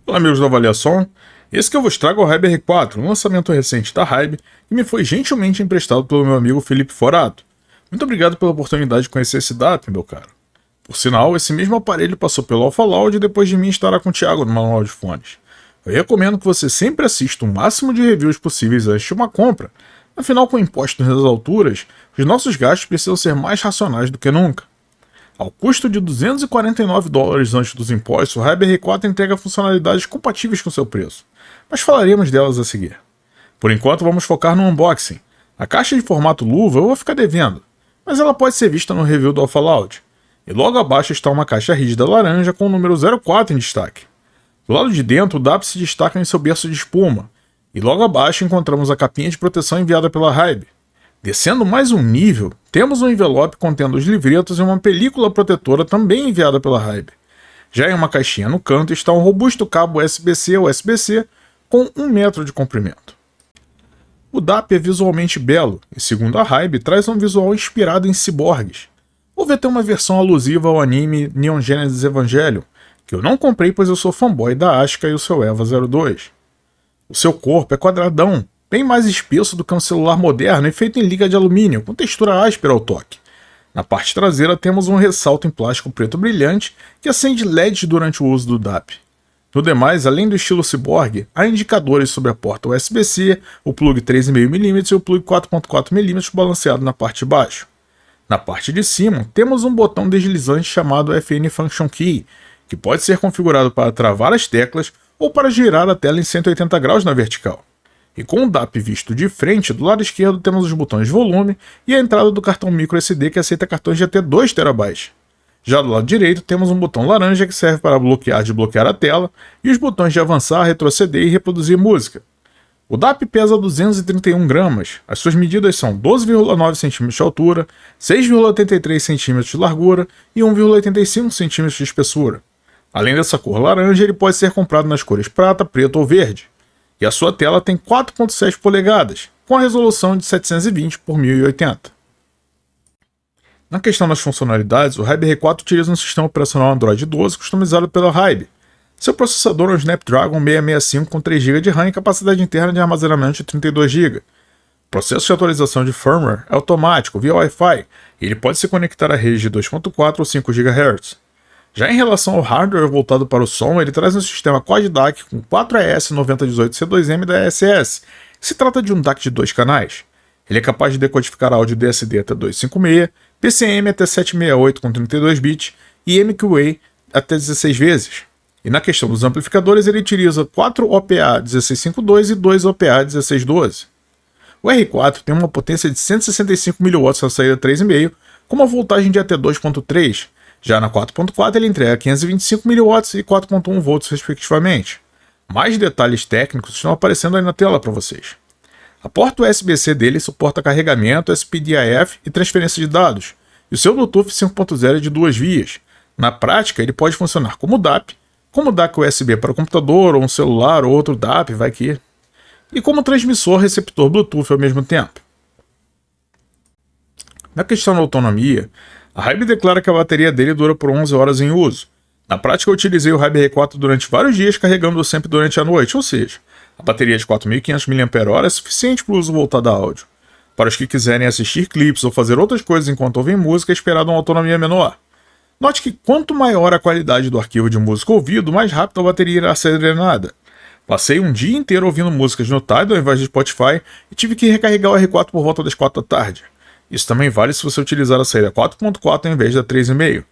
Olá amigos da Avaliação, esse que eu vos trago é o Hybe R4, um lançamento recente da Hybe que me foi gentilmente emprestado pelo meu amigo Felipe Forato. Muito obrigado pela oportunidade de conhecer esse DAP, meu caro. Por sinal, esse mesmo aparelho passou pelo Alpha Loud depois de mim estará com o Thiago no manual de fones. Eu recomendo que você sempre assista o máximo de reviews possíveis antes de uma compra, afinal com impostos nas alturas, os nossos gastos precisam ser mais racionais do que nunca. Ao custo de $249 antes dos impostos, o Hybe R4 entrega funcionalidades compatíveis com seu preço, mas falaremos delas a seguir. Por enquanto vamos focar no unboxing. A caixa de formato luva eu vou ficar devendo, mas ela pode ser vista no review do Alpha Loud. E logo abaixo está uma caixa rígida laranja com o número 04 em destaque. Do lado de dentro o DAP se destaca em seu berço de espuma, e logo abaixo encontramos a capinha de proteção enviada pela Hybe. Descendo mais um nível, temos um envelope contendo os livretos e uma película protetora também enviada pela Hybe. Já em uma caixinha no canto está um robusto cabo USB-C ou USB-C com 1 metro de comprimento. O DAP é visualmente belo e, segundo a Hybe, traz um visual inspirado em ciborgues. Houve até uma versão alusiva ao anime Neon Genesis Evangelion, que eu não comprei pois eu sou fanboy da Asuka e o seu EVA 02. O seu corpo é quadradão, bem mais espesso do que um celular moderno e feito em liga de alumínio, com textura áspera ao toque. Na parte traseira temos um ressalto em plástico preto brilhante que acende LEDs durante o uso do DAP. No demais, além do estilo ciborgue, há indicadores sobre a porta USB-C, o plug 3,5mm e o plug 4.4mm balanceado na parte de baixo. Na parte de cima, temos um botão deslizante chamado FN Function Key, que pode ser configurado para travar as teclas ou para girar a tela em 180 graus na vertical. E com o DAP visto de frente, do lado esquerdo temos os botões de volume e a entrada do cartão microSD que aceita cartões de até 2 TB. Já do lado direito temos um botão laranja que serve para bloquear e desbloquear a tela e os botões de avançar, retroceder e reproduzir música. O DAP pesa 231 gramas, as suas medidas são 12,9 cm de altura, 6,83 cm de largura e 1,85 cm de espessura. Além dessa cor laranja, ele pode ser comprado nas cores prata, preto ou verde. E a sua tela tem 4.7 polegadas, com a resolução de 720 por 1080. Na questão das funcionalidades, o Hybe R4 utiliza um sistema operacional Android 12 customizado pela Hybe. Seu processador é um Snapdragon 665 com 3 GB de RAM e capacidade interna de armazenamento de 32 GB. O processo de atualização de firmware é automático via Wi-Fi e ele pode se conectar a redes de 2.4 ou 5 GHz. Já em relação ao hardware voltado para o som, ele traz um sistema Quad DAC com 4ES9018C2M da ESS. Se trata de um DAC de 2 canais. Ele é capaz de decodificar áudio DSD até 256, PCM até 768 com 32 bits e MQA até 16 vezes. E na questão dos amplificadores, ele utiliza 4 OPA 1652 e 2 OPA 1612. O R4 tem uma potência de 165 mW na saída 3,5, com uma voltagem de até 2.3. Já na 4.4 ele entrega 525 mW e 4.1 volts respectivamente. Mais detalhes técnicos estão aparecendo aí na tela para vocês. A porta USB-C dele suporta carregamento, SPDIF e transferência de dados, e o seu Bluetooth 5.0 é de 2 vias. Na prática, ele pode funcionar como DAP USB para computador ou um celular ou outro DAP, vai que... e como transmissor receptor Bluetooth ao mesmo tempo. Na questão da autonomia, a Hybe declara que a bateria dele dura por 11 horas em uso. Na prática, eu utilizei o Hybe R4 durante vários dias carregando-o sempre durante a noite, ou seja, a bateria de 4.500 mAh é suficiente para o uso voltado a áudio. Para os que quiserem assistir clipes ou fazer outras coisas enquanto ouvem música, é esperado uma autonomia menor. Note que quanto maior a qualidade do arquivo de música ouvido, mais rápido a bateria irá ser drenada. Passei um dia inteiro ouvindo músicas no Tidal ao invés de Spotify e tive que recarregar o R4 por volta das 4 da tarde. Isso também vale se você utilizar a saída 4.4 ao invés da 3,5.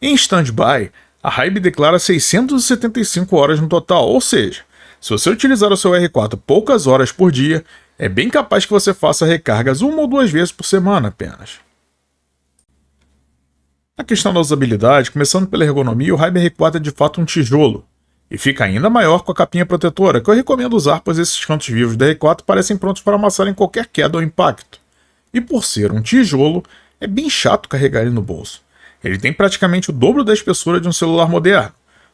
Em standby, a Hybe declara 675 horas no total, ou seja, se você utilizar o seu R4 poucas horas por dia, é bem capaz que você faça recargas 1 ou 2 vezes por semana apenas. Na questão da usabilidade, começando pela ergonomia, o Hybe R4 é de fato um tijolo, e fica ainda maior com a capinha protetora, que eu recomendo usar pois esses cantos vivos da R4 parecem prontos para amassarem qualquer queda ou impacto. E por ser um tijolo, é bem chato carregar ele no bolso. Ele tem praticamente o dobro da espessura de um celular moderno.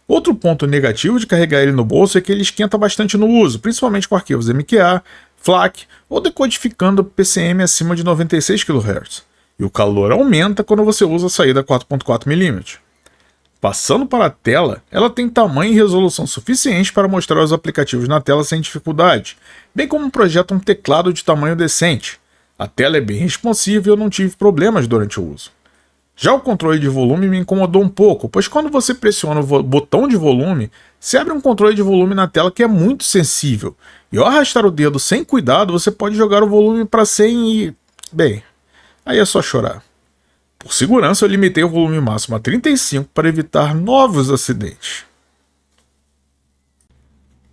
Outro ponto negativo de carregar ele no bolso é que ele esquenta bastante no uso, principalmente com arquivos MQA, FLAC ou decodificando PCM acima de 96 kHz. E o calor aumenta quando você usa a saída 4.4mm. Passando para a tela, ela tem tamanho e resolução suficiente para mostrar os aplicativos na tela sem dificuldade, bem como projeta um teclado de tamanho decente. A tela é bem responsiva e eu não tive problemas durante o uso. Já o controle de volume me incomodou um pouco, pois quando você pressiona o botão de volume, se abre um controle de volume na tela que é muito sensível, e ao arrastar o dedo sem cuidado, você pode jogar o volume para 100 e... bem, aí é só chorar. Por segurança, eu limitei o volume máximo a 35 para evitar novos acidentes.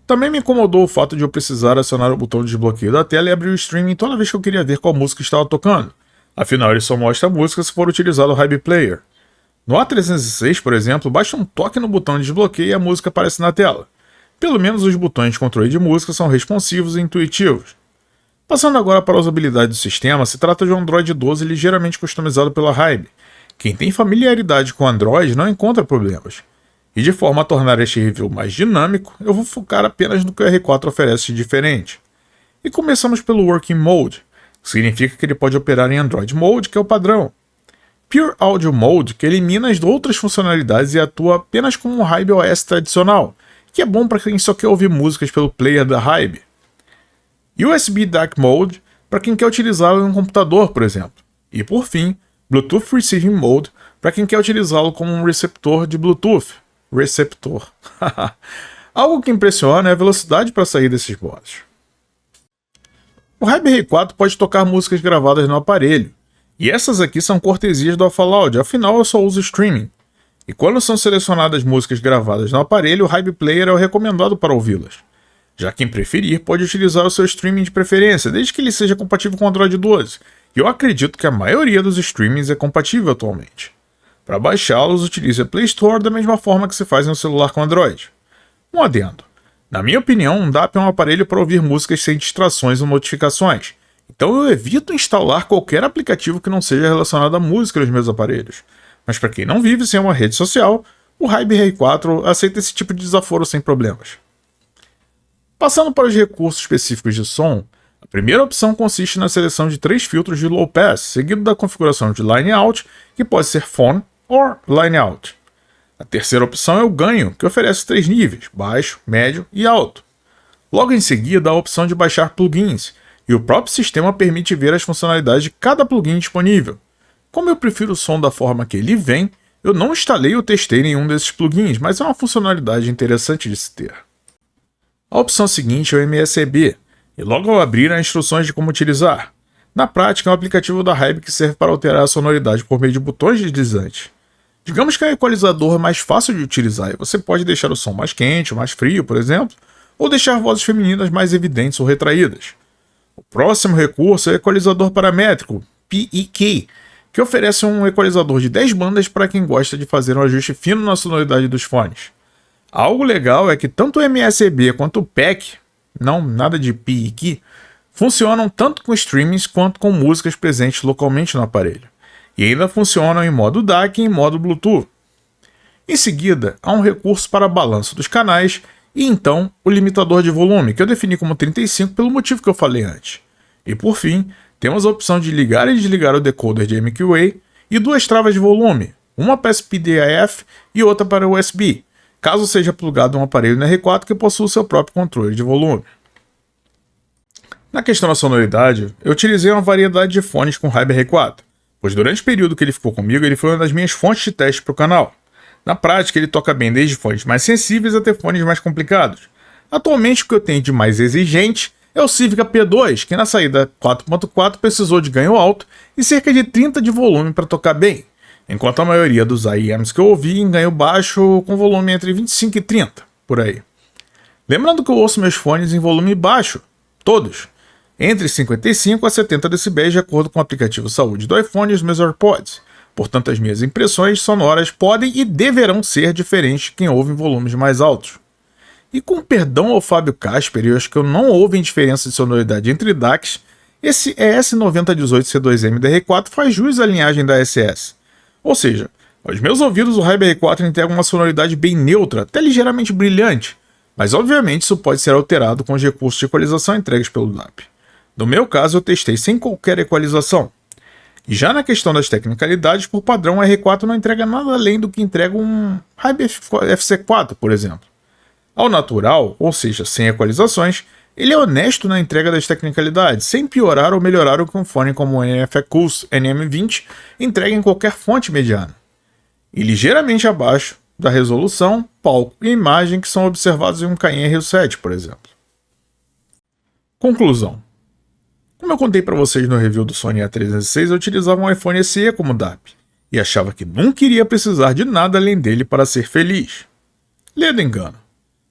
Também me incomodou o fato de eu precisar acionar o botão de desbloqueio da tela e abrir o streaming toda vez que eu queria ver qual música estava tocando. Afinal, ele só mostra a música se for utilizado o Hybe Player. No A306, por exemplo, basta um toque no botão de desbloqueio e a música aparece na tela. Pelo menos os botões de controle de música são responsivos e intuitivos. Passando agora para a usabilidade do sistema, se trata de um Android 12 ligeiramente customizado pela Hybe. Quem tem familiaridade com Android não encontra problemas. E de forma a tornar este review mais dinâmico, eu vou focar apenas no que o R4 oferece de diferente. E começamos pelo Working Mode, que significa que ele pode operar em Android Mode, que é o padrão. Pure Audio Mode, que elimina as outras funcionalidades e atua apenas como um Hybe OS tradicional, que é bom para quem só quer ouvir músicas pelo player da Hybe. USB DAC Mode, para quem quer utilizá-lo em um computador, por exemplo. E por fim, Bluetooth Receiving Mode, para quem quer utilizá-lo como um receptor de Bluetooth. Receptor. Algo que impressiona é a velocidade para sair desses modos. O Hybe R4 pode tocar músicas gravadas no aparelho, e essas aqui são cortesias do Alphaloud, afinal eu só uso streaming. E quando são selecionadas músicas gravadas no aparelho, o Hybe Player é o recomendado para ouvi-las. Já quem preferir pode utilizar o seu streaming de preferência, desde que ele seja compatível com o Android 12, e eu acredito que a maioria dos streamings é compatível atualmente. Para baixá-los, utilize a Play Store da mesma forma que se faz em um celular com Android. Um adendo. Na minha opinião, um DAP é um aparelho para ouvir músicas sem distrações ou notificações, então eu evito instalar qualquer aplicativo que não seja relacionado à música nos meus aparelhos. Mas para quem não vive sem uma rede social, o Hybe R4 aceita esse tipo de desaforo sem problemas. Passando para os recursos específicos de som, a primeira opção consiste na seleção de 3 filtros de Low Pass, seguido da configuração de Line Out, que pode ser Phone ou Line Out. A terceira opção é o ganho, que oferece 3 níveis, baixo, médio e alto. Logo em seguida, a opção de baixar plugins, e o próprio sistema permite ver as funcionalidades de cada plugin disponível. Como eu prefiro o som da forma que ele vem, eu não instalei ou testei nenhum desses plugins, mas é uma funcionalidade interessante de se ter. A opção seguinte é o MSEB, e logo ao abrir há instruções de como utilizar. Na prática, é um aplicativo da Hybe que serve para alterar a sonoridade por meio de botões deslizantes. Digamos que é um equalizador mais fácil de utilizar e você pode deixar o som mais quente ou mais frio, por exemplo, ou deixar vozes femininas mais evidentes ou retraídas. O próximo recurso é o equalizador paramétrico, PEK, que oferece um equalizador de 10 bandas para quem gosta de fazer um ajuste fino na sonoridade dos fones. Algo legal é que tanto o MSEB quanto o PEK, não nada de PEK, funcionam tanto com streamings quanto com músicas presentes localmente no aparelho, e ainda funcionam em modo DAC e em modo Bluetooth. Em seguida, há um recurso para balanço dos canais e então o limitador de volume, que eu defini como 35 pelo motivo que eu falei antes. E por fim, temos a opção de ligar e desligar o decoder de MQA e 2 travas de volume, uma para SPDIF e outra para USB, caso seja plugado um aparelho no R4 que possua seu próprio controle de volume. Na questão da sonoridade, eu utilizei uma variedade de fones com Hybe R4, pois durante o período que ele ficou comigo, ele foi uma das minhas fontes de teste para o canal. Na prática, ele toca bem desde fones mais sensíveis até fones mais complicados. Atualmente, o que eu tenho de mais exigente é o Civica P2, que na saída 4.4 precisou de ganho alto e cerca de 30 de volume para tocar bem, enquanto a maioria dos AIMs que eu ouvi em ganho baixo com volume entre 25 e 30, por aí. Lembrando que eu ouço meus fones em volume baixo, todos, entre 55 a 70 dB de acordo com o aplicativo Saúde do iPhone e os meus AirPods. Portanto, as minhas impressões sonoras podem e deverão ser diferentes de quem ouve em volumes mais altos. E com perdão ao Fábio Casper, eu acho que eu não ouvem diferença de sonoridade entre DACs, esse ES9018C2M da R4 faz jus à linhagem da SS. Ou seja, aos meus ouvidos o Hybe R4 integra uma sonoridade bem neutra, até ligeiramente brilhante, mas obviamente isso pode ser alterado com os recursos de equalização entregues pelo DAP. No meu caso, eu testei sem qualquer equalização. E já na questão das tecnicalidades, por padrão, o R4 não entrega nada além do que entrega um Hybe FC4, por exemplo. Ao natural, ou seja, sem equalizações, ele é honesto na entrega das tecnicalidades, sem piorar ou melhorar o que um fone como o NF-Acus NM20 entrega em qualquer fonte mediana. E ligeiramente abaixo da resolução, palco e imagem que são observados em um Cayin R7, por exemplo. Conclusão. Como eu contei para vocês no review do Sony A306, eu utilizava um iPhone SE como DAP, e achava que nunca iria precisar de nada além dele para ser feliz. Ledo engano.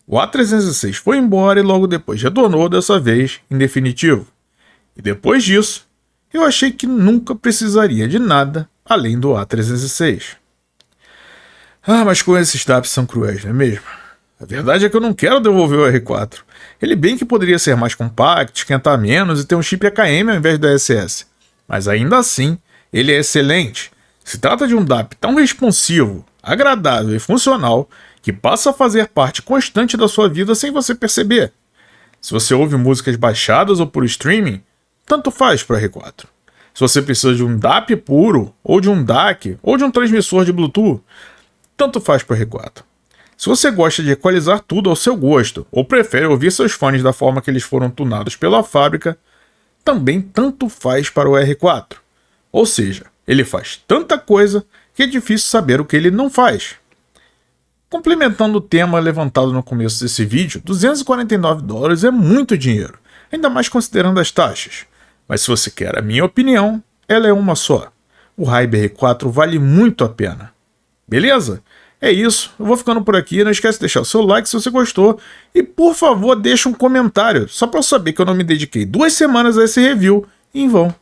O A306 foi embora e logo depois retornou, dessa vez em definitivo. E depois disso, eu achei que nunca precisaria de nada além do A306. Ah, mas com esses DAPs são cruéis, não é mesmo? A verdade é que eu não quero devolver o R4. Ele bem que poderia ser mais compacto, esquentar menos e ter um chip AKM ao invés da SS. Mas ainda assim, ele é excelente. Se trata de um DAP tão responsivo, agradável e funcional que passa a fazer parte constante da sua vida sem você perceber. Se você ouve músicas baixadas ou por streaming, tanto faz para o R4. Se você precisa de um DAP puro, ou de um DAC, ou de um transmissor de Bluetooth, tanto faz para o R4. Se você gosta de equalizar tudo ao seu gosto, ou prefere ouvir seus fones da forma que eles foram tunados pela fábrica, também tanto faz para o R4. Ou seja, ele faz tanta coisa que é difícil saber o que ele não faz. Complementando o tema levantado no começo desse vídeo, $249 é muito dinheiro, ainda mais considerando as taxas. Mas se você quer a minha opinião, ela é uma só. O Hybe R4 vale muito a pena. Beleza? É isso, eu vou ficando por aqui, não esquece de deixar o seu like se você gostou e por favor deixa um comentário, só para eu saber que eu não me dediquei 2 semanas a esse review em vão.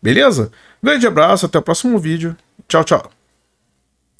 Beleza? Grande abraço, até o próximo vídeo, tchau, tchau.